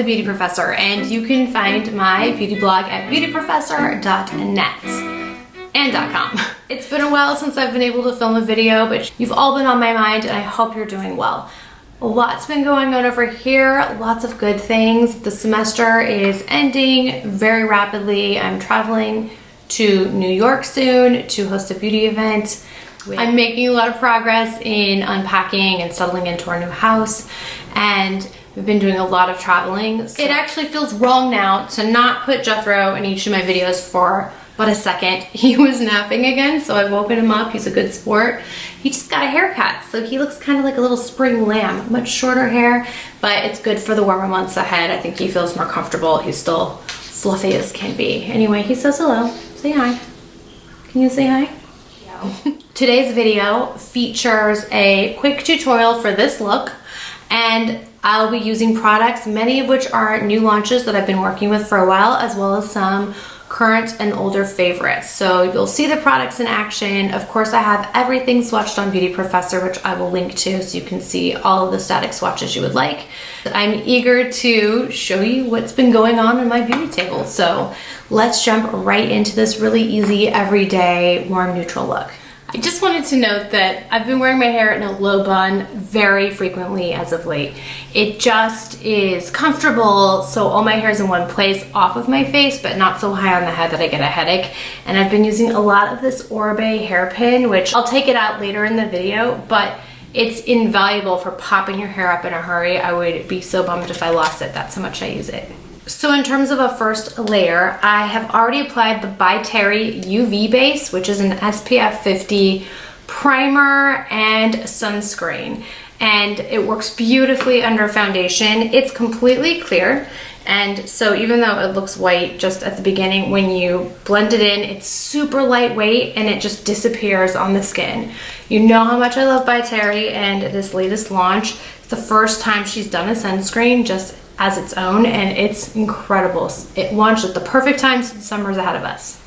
the Beauty Professor, and you can find my beauty blog at beautyprofessor.net and .com. It's been a while since I've been able to film a video, but you've all been on my mind and I hope you're doing well. A lot's been going on over here, lots of good things. The semester is ending very rapidly. I'm traveling to New York soon to host a beauty event. I'm making a lot of progress in unpacking and settling into our new house, and we've been doing a lot of traveling. So it actually feels wrong now to not put Jethro in each of my videos for but a second. He was napping again, so I woken him up. He's a good sport. He just got a haircut, so he looks kind of like a little spring lamb. Much shorter hair, but it's good for the warmer months ahead. I think he feels more comfortable. He's still fluffy as can be. Anyway, he says hello. Say hi. Can you say hi? Yeah. Today's video features a quick tutorial for this look, and I'll be using products, many of which are new launches that I've been working with for a while, as well as some current and older favorites. So you'll see the products in action. Of course, I have everything swatched on Beauty Professor, which I will link to so you can see all of the static swatches you would like. I'm eager to show you what's been going on in my beauty table. So let's jump right into this really easy, everyday, warm, neutral look. I just wanted to note that I've been wearing my hair in a low bun very frequently as of late. It just is comfortable, so all my hair is in one place off of my face, but not so high on the head that I get a headache. And I've been using a lot of this Oribe hairpin, which I'll take it out later in the video, but it's invaluable for popping your hair up in a hurry. I would be so bummed if I lost it. That's how much I use it. So in terms of a first layer, I have already applied the By Terry UV base, which is an SPF 50 primer and sunscreen. And it works beautifully under foundation. It's completely clear. And so even though it looks white just at the beginning, when you blend it in, it's super lightweight and it just disappears on the skin. You know how much I love By Terry, and this latest launch, it's the first time she's done a sunscreen just as its own, and it's incredible. It launched at the perfect time since summer's ahead of us.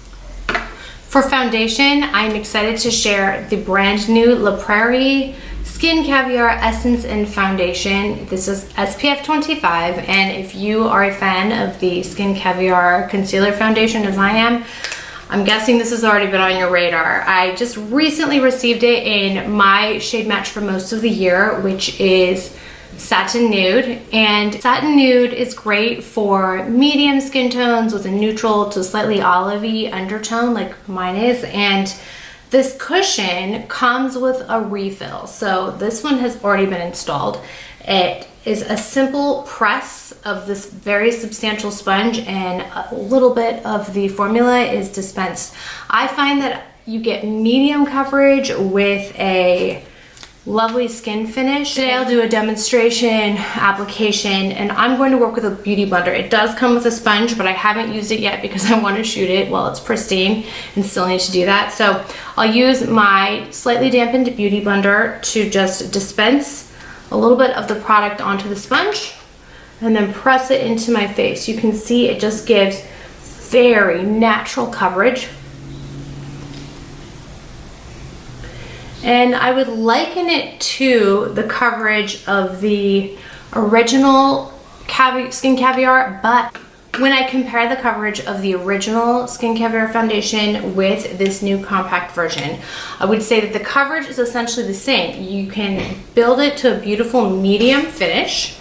For foundation, I'm excited to share the brand new La Prairie Caviar Essence-in-Foundation. This is SPF 25, and if you are a fan of the Caviar Concealer Foundation as I am, I'm guessing this has already been on your radar. I just recently received it in my shade match for most of the year, which is Satin Nude, and Satin Nude is great for medium skin tones with a neutral to slightly olivey undertone like mine is, and this cushion comes with a refill. So this one has already been installed. It is a simple press of this very substantial sponge, and a little bit of the formula is dispensed. I find that you get medium coverage with a lovely skin finish. Today I'll do a demonstration application, and I'm going to work with a beauty blender. It does come with a sponge, but I haven't used it yet because I want to shoot it while it's pristine and still need to do that. So I'll use my slightly dampened beauty blender to just dispense a little bit of the product onto the sponge and then press it into my face. You can see it just gives very natural coverage. And I would liken it to the coverage of the original Skin Caviar, but when I compare the coverage of the original Skin Caviar foundation with this new compact version, I would say that the coverage is essentially the same. You can build it to a beautiful medium finish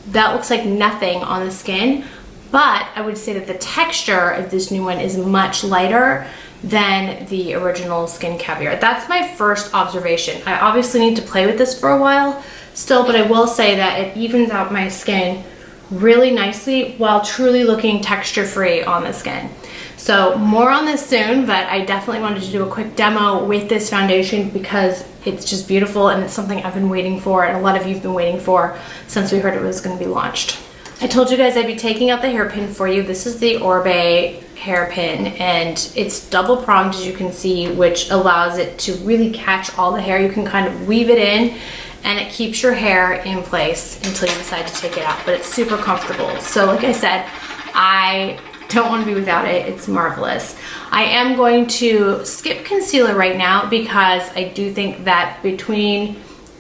that looks like nothing on the skin, but I would say that the texture of this new one is much lighter than the original Skin Caviar. That's my first observation. I obviously need to play with this for a while still, but I will say that it evens out my skin really nicely while truly looking texture free on the skin. So more on this soon, but I definitely wanted to do a quick demo with this foundation because it's just beautiful and it's something I've been waiting for, and a lot of you have been waiting for since we heard it was going to be launched. I told you guys I'd be taking out the hairpin for you. This is the Oribe hairpin, and it's double pronged, as you can see, which allows it to really catch all the hair. You can kind of weave it in and it keeps your hair in place until you decide to take it out, but it's super comfortable. So like I said, I don't want to be without it. It's marvelous. I am going to skip concealer right now because I do think that between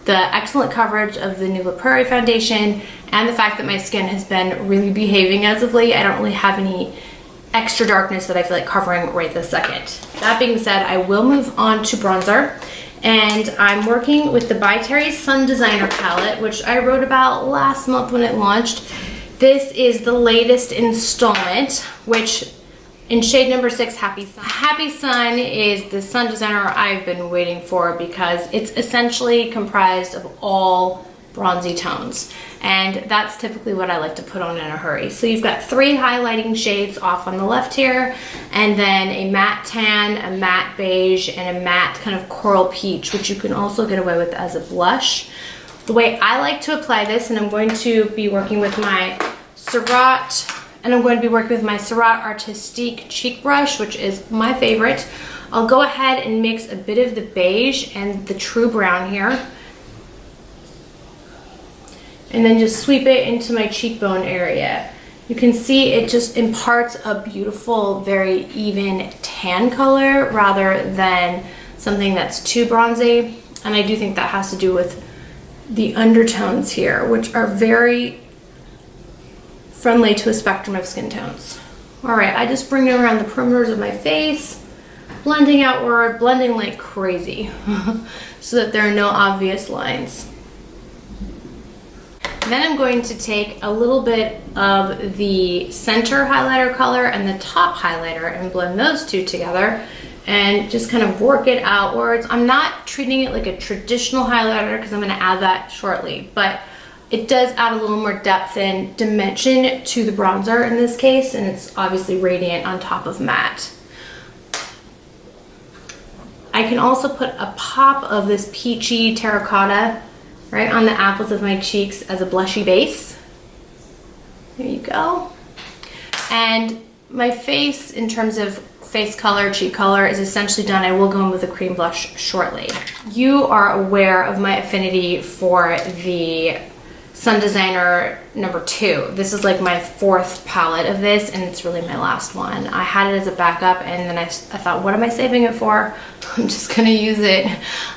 the excellent coverage of the Nuala Prairie Foundation and the fact that my skin has been really behaving as of late. I don't really have any extra darkness that I feel like covering right this second. That being said, I will move on to bronzer, and I'm working with the By Terry Sun Designer palette, which I wrote about last month when it launched. This is the latest installment, which in shade number 6, Happy Sun. Happy Sun is the sun designer I've been waiting for because it's essentially comprised of all bronzy tones. And that's typically what I like to put on in a hurry. So you've got 3 highlighting shades off on the left here, and then a matte tan, a matte beige, and a matte kind of coral peach, which you can also get away with as a blush. The way I like to apply this, and I'm going to be working with my Surratt Artistique Cheek Brush, which is my favorite. I'll go ahead and mix a bit of the beige and the true brown here, and then just sweep it into my cheekbone area. You can see it just imparts a beautiful, very even tan color rather than something that's too bronzy. And I do think that has to do with the undertones here, which are very friendly to a spectrum of skin tones. All right, I just bring it around the perimeters of my face, blending outward, blending like crazy so that there are no obvious lines. And then I'm going to take a little bit of the center highlighter color and the top highlighter and blend those two together and just kind of work it outwards. I'm not treating it like a traditional highlighter because I'm going to add that shortly, but it does add a little more depth and dimension to the bronzer in this case, and it's obviously radiant on top of matte. I can also put a pop of this peachy terracotta right on the apples of my cheeks as a blushy base. There you go. And my face, in terms of face color, cheek color, is essentially done. I will go in with a cream blush shortly. You are aware of my affinity for the Sun Designer number 2. This is like my 4th palette of this, and it's really my last one. I had it as a backup, and then I thought, what am I saving it for? I'm just gonna use it.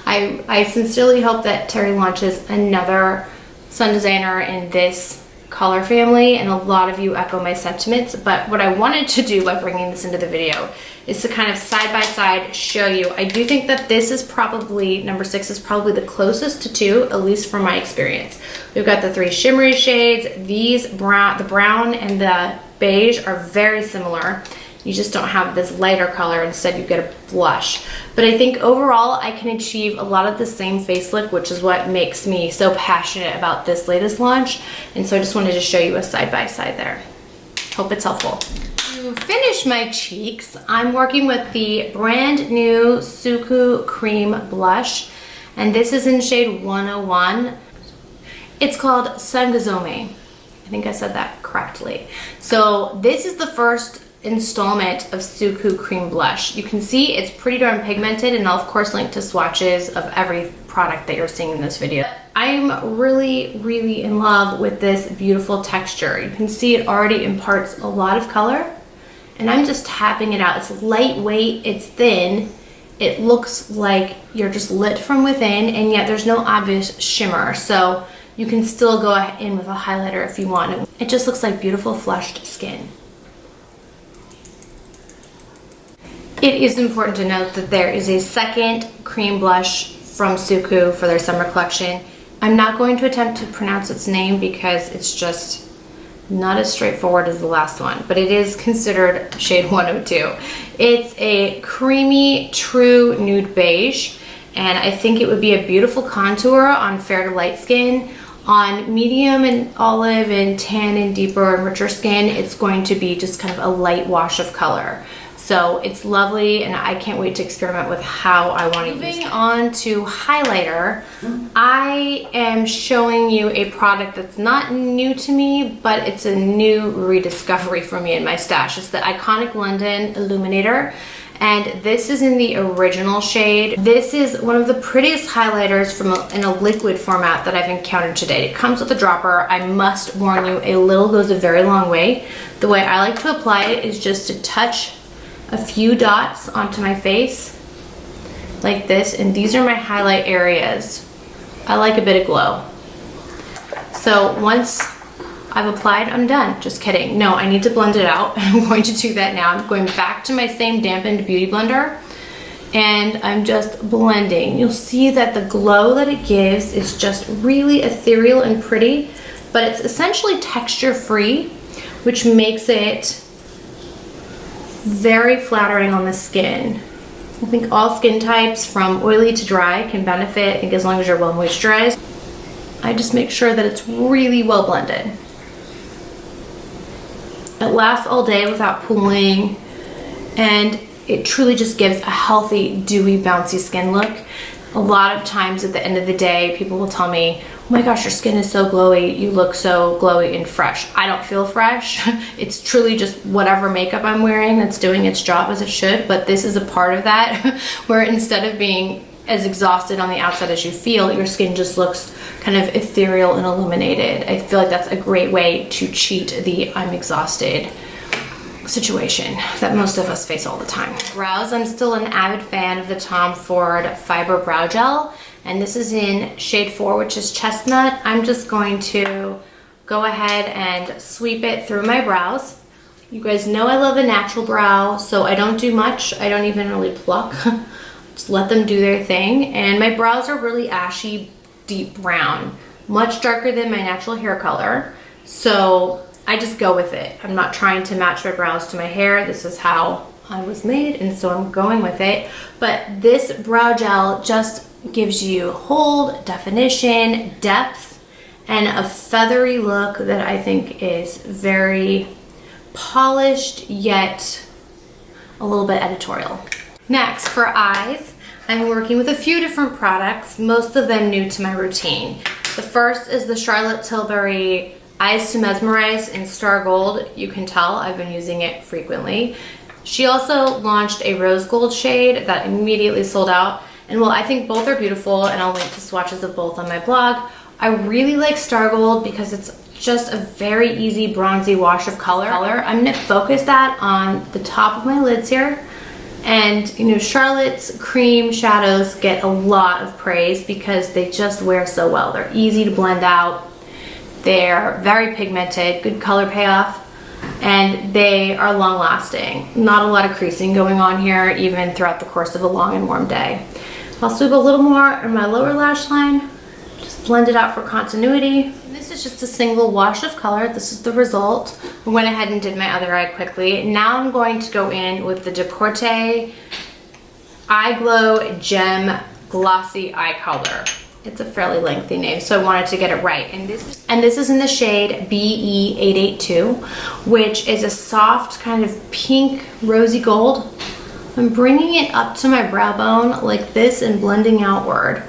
I sincerely hope that Terry launches another Sun Designer in this color family, and a lot of you echo my sentiments, but what I wanted to do by bringing this into the video is to kind of side by side show you. I do think that this is probably, number 6 is probably the closest to 2, at least from my experience. We've got the 3 shimmery shades. These the brown and the beige are very similar. You just don't have this lighter color, instead you get a blush. But I think overall I can achieve a lot of the same face look, which is what makes me so passionate about this latest launch. And so I just wanted to show you a side by side there. Hope it's helpful. To finish my cheeks, I'm working with the brand new Suku Cream Blush, and this is in shade 101. It's called Sangazome. I think I said that correctly. So this is the first installment of Suku Cream Blush. You can see it's pretty darn pigmented, and I'll of course link to swatches of every product that you're seeing in this video. I'm really, really in love with this beautiful texture. You can see it already imparts a lot of color, and I'm just tapping it out. It's lightweight, it's thin, it looks like you're just lit from within, and yet there's no obvious shimmer, so you can still go in with a highlighter if you want. It just looks like beautiful flushed skin. It is important to note that there is a second cream blush from Suku for their summer collection. I'm not going to attempt to pronounce its name because it's just not as straightforward as the last one, but it is considered shade 102. It's a creamy, true nude beige, and I think it would be a beautiful contour on fair to light skin. On medium and olive and tan and deeper and richer skin, it's going to be just kind of a light wash of color. So it's lovely, and I can't wait to experiment with how I want to use it. Moving on to highlighter, I am showing you a product that's not new to me, but it's a new rediscovery for me in my stash. It's the Iconic London Illuminator, and this is in the original shade. This is one of the prettiest highlighters in a liquid format that I've encountered to date. It comes with a dropper. I must warn you, a little goes a very long way. The way I like to apply it is just to touch a few dots onto my face like this, and these are my highlight areas. I like a bit of glow. So once I've applied, I'm done. Just kidding. No, I need to blend it out. I'm going to do that now. I'm going back to my same dampened beauty blender and I'm just blending. You'll see that the glow that it gives is just really ethereal and pretty, but it's essentially texture free, which makes it very flattering on the skin. I think all skin types from oily to dry can benefit, I think, as long as you're well moisturized. I just make sure that it's really well blended. It lasts all day without pooling, and it truly just gives a healthy, dewy, bouncy skin look. A lot of times at the end of the day, people will tell me, oh my gosh, your skin is so glowy, you look so glowy and fresh. I don't feel fresh. It's truly just whatever makeup I'm wearing that's doing its job as it should, but this is a part of that, where instead of being as exhausted on the outside as you feel, your skin just looks kind of ethereal and illuminated. I feel like that's a great way to cheat the I'm exhausted situation that most of us face all the time. Brows, I'm still an avid fan of the Tom Ford Fibre Brow Gel, and this is in shade 4, which is Chestnut. I'm just going to go ahead and sweep it through my brows. You guys know I love a natural brow, so I don't do much. I don't even really pluck. Just let them do their thing. And my brows are really ashy, deep brown, much darker than my natural hair color. So I just go with it. I'm not trying to match my brows to my hair. This is how I was made, and so I'm going with it. But this brow gel just gives you hold, definition, depth, and a feathery look that I think is very polished, yet a little bit editorial. Next, for eyes, I'm working with a few different products, most of them new to my routine. The first is the Charlotte Tilbury Eyes to Mesmerize in Star Gold. You can tell I've been using it frequently. She also launched a rose gold shade that immediately sold out. And while I think both are beautiful, and I'll link to swatches of both on my blog, I really like Star Gold because it's just a very easy bronzy wash of color. I'm gonna focus that on the top of my lids here. And you know, Charlotte's cream shadows get a lot of praise because they just wear so well. They're easy to blend out. They're very pigmented, good color payoff, and they are long lasting. Not a lot of creasing going on here, even throughout the course of a long and warm day. I'll swoop a little more in my lower lash line, just blend it out for continuity. And this is just a single wash of color. This is the result. I went ahead and did my other eye quickly. Now I'm going to go in with the Decorte Eye Glow Gem Glossy Eye Color. It's a fairly lengthy name, so I wanted to get it right. And this is in the shade BE882, which is a soft kind of pink rosy gold. I'm bringing it up to my brow bone like this and blending outward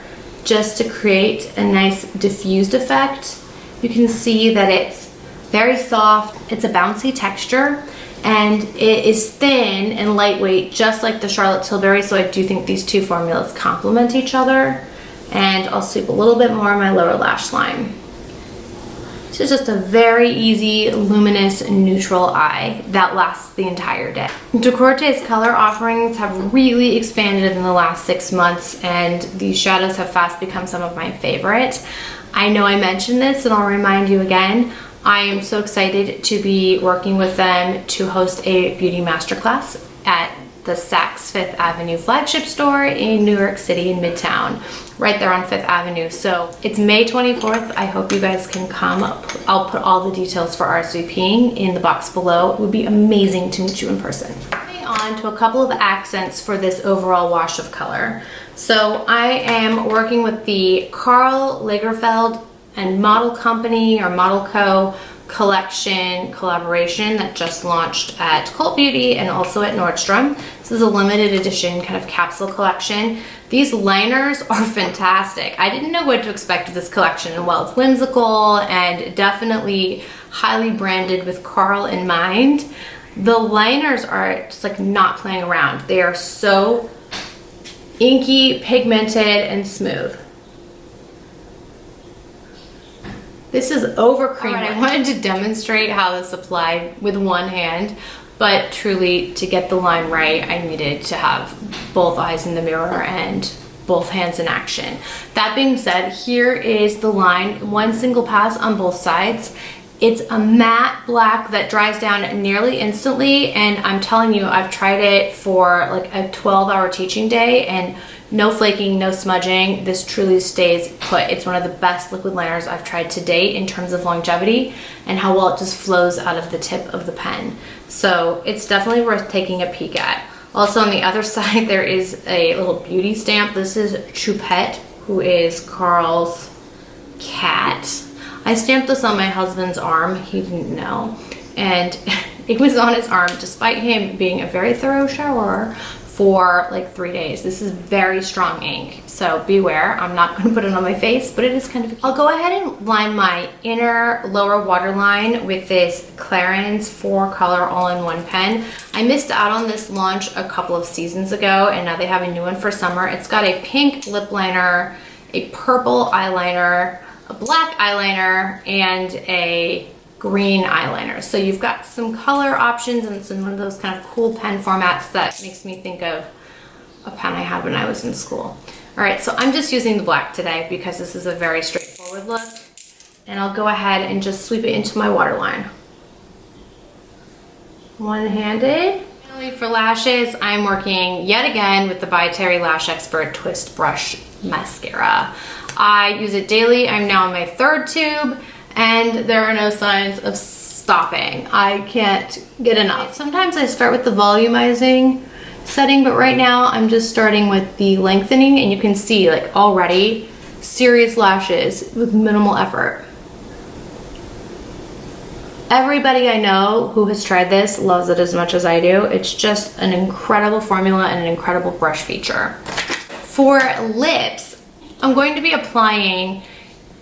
just to create a nice diffused effect. You can see that it's very soft. It's a bouncy texture, and it is thin and lightweight, just like the Charlotte Tilbury, so I do think these two formulas complement each other. And I'll sweep a little bit more on my lower lash line. This is just a very easy, luminous, neutral eye that lasts the entire day. Decorte's color offerings have really expanded in the last 6 months, and these shadows have fast become some of my favorite. I know I mentioned this, and I'll remind you again, I am so excited to be working with them to host a beauty masterclass at the Saks Fifth Avenue flagship store in New York City in Midtown, right there on Fifth Avenue. So it's May 24th. I hope you guys can come up. I'll put all the details for RSVPing in the box below. It would be amazing to meet you in person. Moving on to a couple of accents for this overall wash of color. So I am working with the Karl Lagerfeld and Model Company or Model Co. collection collaboration that just launched at Cult Beauty and also at Nordstrom. This is a limited edition kind of capsule collection. These liners are fantastic. I didn't know what to expect of this collection, and while it's whimsical and definitely highly branded with Karl in mind, the liners are just like not playing around. They are so inky, pigmented, and smooth. This is over cream. I wanted to demonstrate how this applied with one hand, but truly to get the line right, I needed to have both eyes in the mirror and both hands in action. That being said, here is the line, one single pass on both sides. It's a matte black that dries down nearly instantly, and I'm telling you, I've tried it for like a 12-hour teaching day and no flaking, no smudging. This truly stays put. It's one of the best liquid liners I've tried to date in terms of longevity and how well it just flows out of the tip of the pen. So it's definitely worth taking a peek at. Also on the other side, there is a little beauty stamp. This is Choupette, who is Carl's cat. I stamped this on my husband's arm. He didn't know. And it was on his arm despite him being a very thorough showerer for like 3 days. This is very strong ink, so beware. I'm not going to put it on my face, but it is kind of. I'll go ahead and line my inner lower waterline with this Clarins 4-color all-in-one pen. I missed out on this launch a couple of seasons ago, and now they have a new one for summer. It's got a pink lip liner, a purple eyeliner, a black eyeliner, and a green eyeliner. So you've got some color options, and it's in one of those kind of cool pen formats that makes me think of a pen I had when I was in school. All right, so I'm just using the black today because this is a very straightforward look, and I'll go ahead and just sweep it into my waterline. One-handed. Finally, for lashes, I'm working yet again with the By Terry Lash Expert Twist Brush Mascara. I use it daily. I'm now on my 3rd tube, and there are no signs of stopping. I can't get enough. Sometimes I start with the volumizing setting, but right now I'm just starting with the lengthening, and you can see like already serious lashes with minimal effort. Everybody I know who has tried this loves it as much as I do. It's just an incredible formula and an incredible brush feature. For lips, I'm going to be applying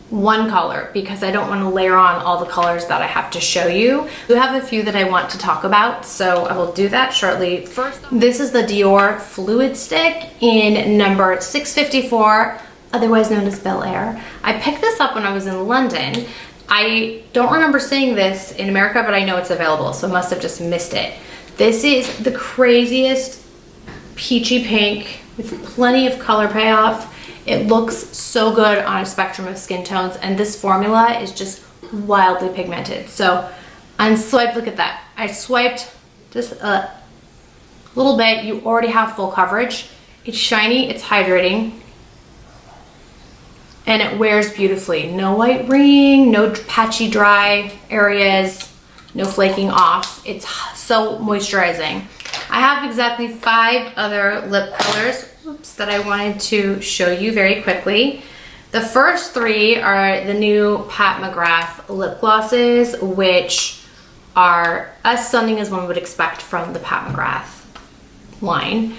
one color because I don't want to layer on all the colors that I have to show you. I have a few that I want to talk about, so I will do that shortly. First, this is the Dior Fluid Stick in number 654, otherwise known as Bel Air. I picked this up when I was in London. I don't remember seeing this in America, but I know it's available, so I must have just missed it. This is the craziest peachy pink with plenty of color payoff. It looks so good on a spectrum of skin tones, and this formula is just wildly pigmented. So unswiped, look at that. I swiped just a little bit. You already have full coverage. It's shiny, it's hydrating, and it wears beautifully. No white ring, no patchy dry areas, no flaking off. It's so moisturizing. I have exactly 5 other lip colors that I wanted to show you very quickly. The first 3 are the new Pat McGrath Lip Glosses, which are as stunning as one would expect from the Pat McGrath line.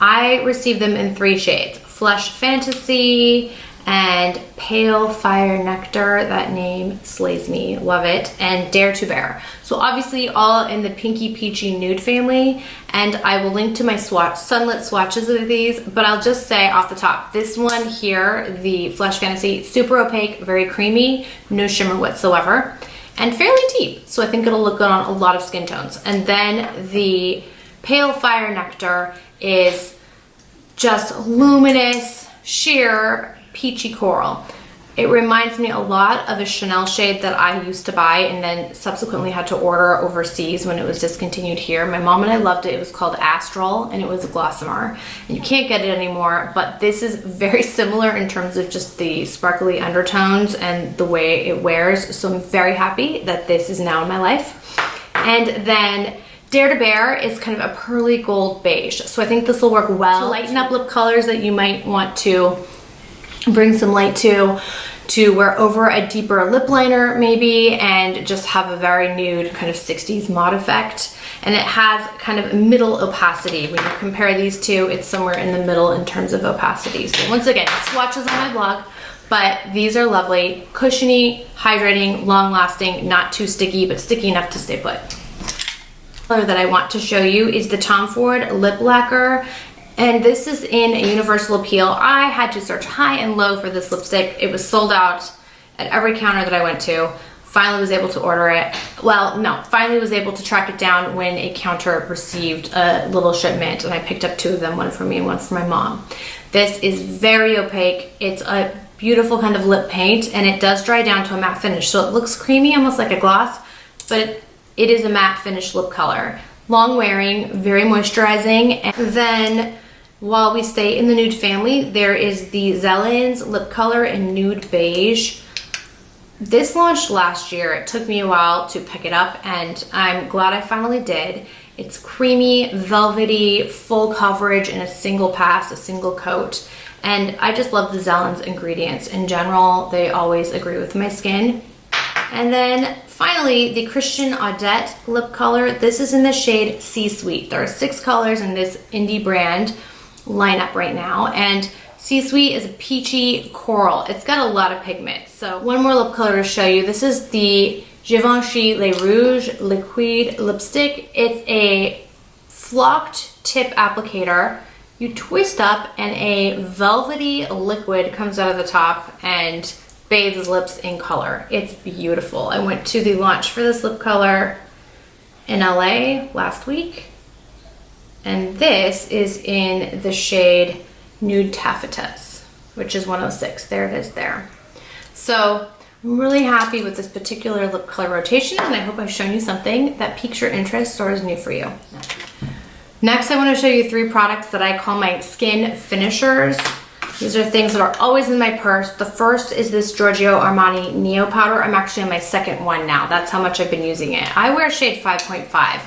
I received them in 3 shades: Flush Fantasy and Pale Fire Nectar. That name slays me, love it. And Dare to Bear. So obviously all in the pinky peachy nude family, and I will link to my sunlit swatches of these, but I'll just say off the top, this one here, the Flush Fantasy, super opaque, very creamy, no shimmer whatsoever, and fairly deep, so I think it'll look good on a lot of skin tones. And then the Pale Fire Nectar is just luminous, sheer, peachy coral. It reminds me a lot of a Chanel shade that I used to buy and then subsequently had to order overseas when it was discontinued here. My mom and I loved it. It was called Astral, and it was a Glossomer, and you can't get it anymore, but this is very similar in terms of just the sparkly undertones and the way it wears, so I'm very happy that this is now in my life. And then Dare to Bear is kind of a pearly gold beige, so I think this will work well to lighten up lip colors that you might want to bring some light to wear over a deeper lip liner maybe, and just have a very nude kind of 60s mod effect. And it has kind of middle opacity. When you compare these two, it's somewhere in the middle in terms of opacity. So once again, swatches on my blog, but these are lovely, cushiony, hydrating, long lasting, not too sticky, but sticky enough to stay put. The color that I want to show you is the Tom Ford Lip Lacquer. And this is in a universal appeal. I had to search high and low for this lipstick. It was sold out at every counter that I went to. Finally was able to order it. Well, no, finally was able to track it down when a counter received a little shipment, and I picked up 2 of them, one for me and one for my mom. This is very opaque. It's a beautiful kind of lip paint, and it does dry down to a matte finish. So it looks creamy, almost like a gloss, but it is a matte finish lip color. Long wearing, very moisturizing. And then while we stay in the nude family, there is the Zellens lip color in Nude Beige. This launched last year. It took me a while to pick it up, and I'm glad I finally did. It's creamy, velvety, full coverage in a single pass, a single coat. And I just love the Zellens ingredients. In general, they always agree with my skin. And then finally, the Christian Audet lip color. This is in the shade C-Sweet. There are 6 colors in this indie brand lineup right now. And C-Sweet is a peachy coral. It's got a lot of pigment. So one more lip color to show you. This is the Givenchy Le Rouge Liquid Lipstick. It's a flocked tip applicator. You twist up and a velvety liquid comes out of the top and bathes lips in color. It's beautiful. I went to the launch for this lip color in LA last week. And this is in the shade Nude Taffetas, which is 106. There it is there. So I'm really happy with this particular lip color rotation, and I hope I've shown you something that piques your interest or is new for you. Next, I want to show you 3 products that I call my skin finishers. These are things that are always in my purse. The first is this Giorgio Armani Neo Powder. I'm actually on my second one now. That's how much I've been using it. I wear shade 5.5,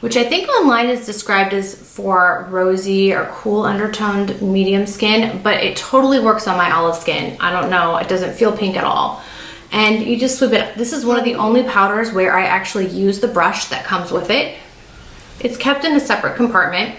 which I think online is described as for rosy or cool undertoned medium skin, but it totally works on my olive skin. I don't know, it doesn't feel pink at all. And you just sweep it. This is one of the only powders where I actually use the brush that comes with it. It's kept in a separate compartment,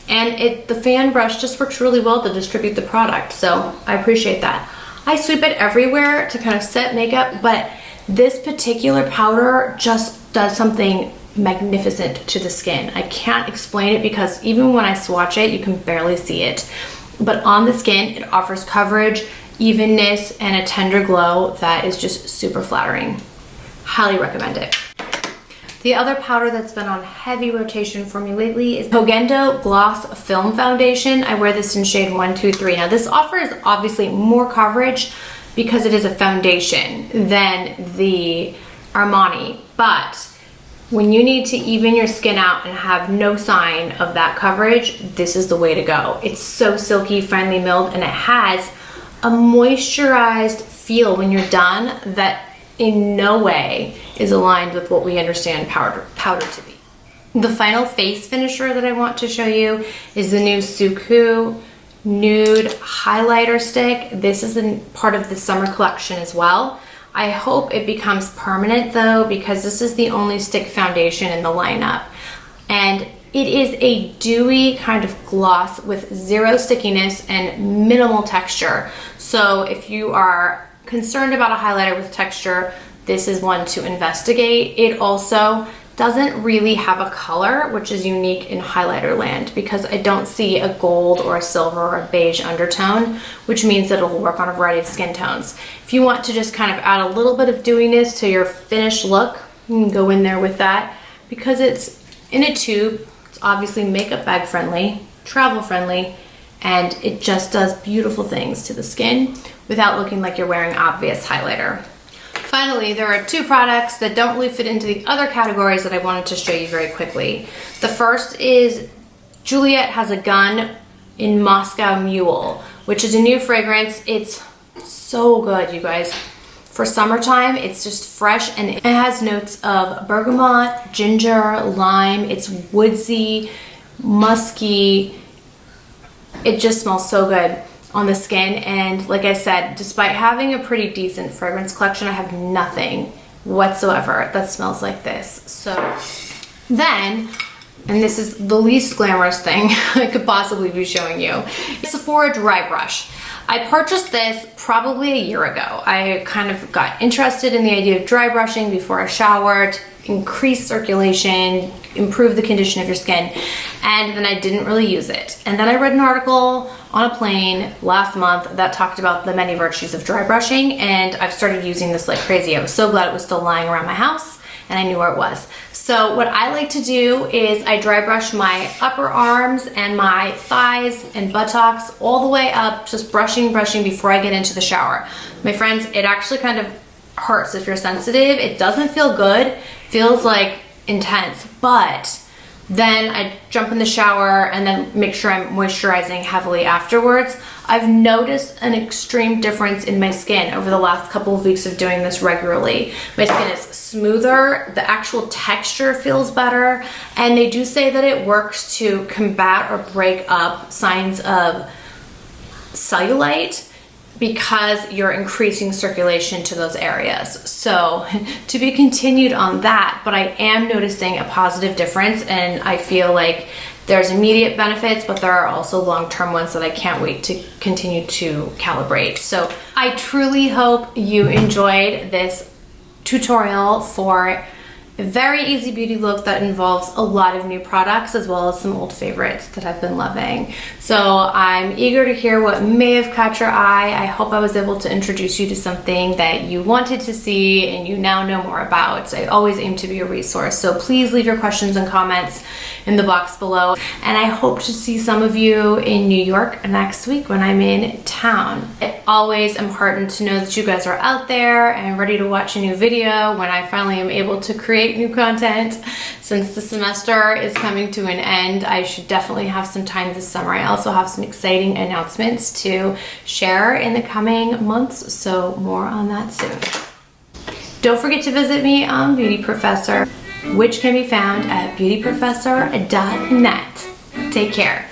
and the fan brush just works really well to distribute the product, so I appreciate that. I sweep it everywhere to kind of set makeup, but this particular powder just does something magnificent to the skin. I can't explain it because even when I swatch it, you can barely see it. But on the skin, it offers coverage, evenness, and a tender glow that is just super flattering. Highly recommend it. The other powder that's been on heavy rotation for me lately is Pogendo Gloss Film Foundation. I wear this in shade 123. Now this offers obviously more coverage because it is a foundation than the Armani, but when you need to even your skin out and have no sign of that coverage, this is the way to go. It's so silky, finely milled, and it has a moisturized feel when you're done that in no way is aligned with what we understand powder to be. The final face finisher that I want to show you is the new Suku Nude Highlighter Stick. This is part of the summer collection as well. I hope it becomes permanent though, because this is the only stick foundation in the lineup. And it is a dewy kind of gloss with 0 stickiness and minimal texture. So if you are concerned about a highlighter with texture, this is one to investigate. It also doesn't really have a color, which is unique in highlighter land because I don't see a gold or a silver or a beige undertone, which means that it'll work on a variety of skin tones. If you want to just kind of add a little bit of dewiness to your finished look, you can go in there with that. Because it's in a tube, it's obviously makeup bag friendly, travel friendly, and it just does beautiful things to the skin without looking like you're wearing obvious highlighter. Finally, there are 2 products that don't really fit into the other categories that I wanted to show you very quickly. The first is Juliet Has a Gun in Moscow Mule, which is a new fragrance. It's so good, you guys. For summertime, it's just fresh, and it has notes of bergamot, ginger, lime. It's woodsy, musky. It just smells so good on the skin, and like I said, despite having a pretty decent fragrance collection, I have nothing whatsoever that smells like this. So then, and this is the least glamorous thing I could possibly be showing you, it's a Sephora dry brush. I purchased this probably a year ago. I kind of got interested in the idea of dry brushing before I showered, increase circulation, improve the condition of your skin, and then I didn't really use it. And then I read an article on a plane last month that talked about the many virtues of dry brushing, and I've started using this like crazy. I was so glad it was still lying around my house, and I knew where it was. So what I like to do is I dry brush my upper arms and my thighs and buttocks all the way up, just brushing before I get into the shower. My friends, it actually kind of hurts if you're sensitive. It doesn't feel good, feels like intense, but then I jump in the shower and then make sure I'm moisturizing heavily afterwards. I've noticed an extreme difference in my skin over the last couple of weeks of doing this regularly. My skin is smoother, the actual texture feels better, and they do say that it works to combat or break up signs of cellulite because you're increasing circulation to those areas. So to be continued on that, but I am noticing a positive difference, and I feel like there's immediate benefits, but there are also long-term ones that I can't wait to continue to calibrate. So I truly hope you enjoyed this tutorial for a very easy beauty look that involves a lot of new products as well as some old favorites that I've been loving. So I'm eager to hear what may have caught your eye. I hope I was able to introduce you to something that you wanted to see and you now know more about. I always aim to be a resource. So please leave your questions and comments in the box below. And I hope to see some of you in New York next week when I'm in town. I always am heartened to know that you guys are out there and ready to watch a new video when I finally am able to create new content. Since the semester is coming to an end, I should definitely have some time this summer. I also have some exciting announcements to share in the coming months, so more on that soon. Don't forget to visit me on Beauty Professor, which can be found at beautyprofessor.net. Take care.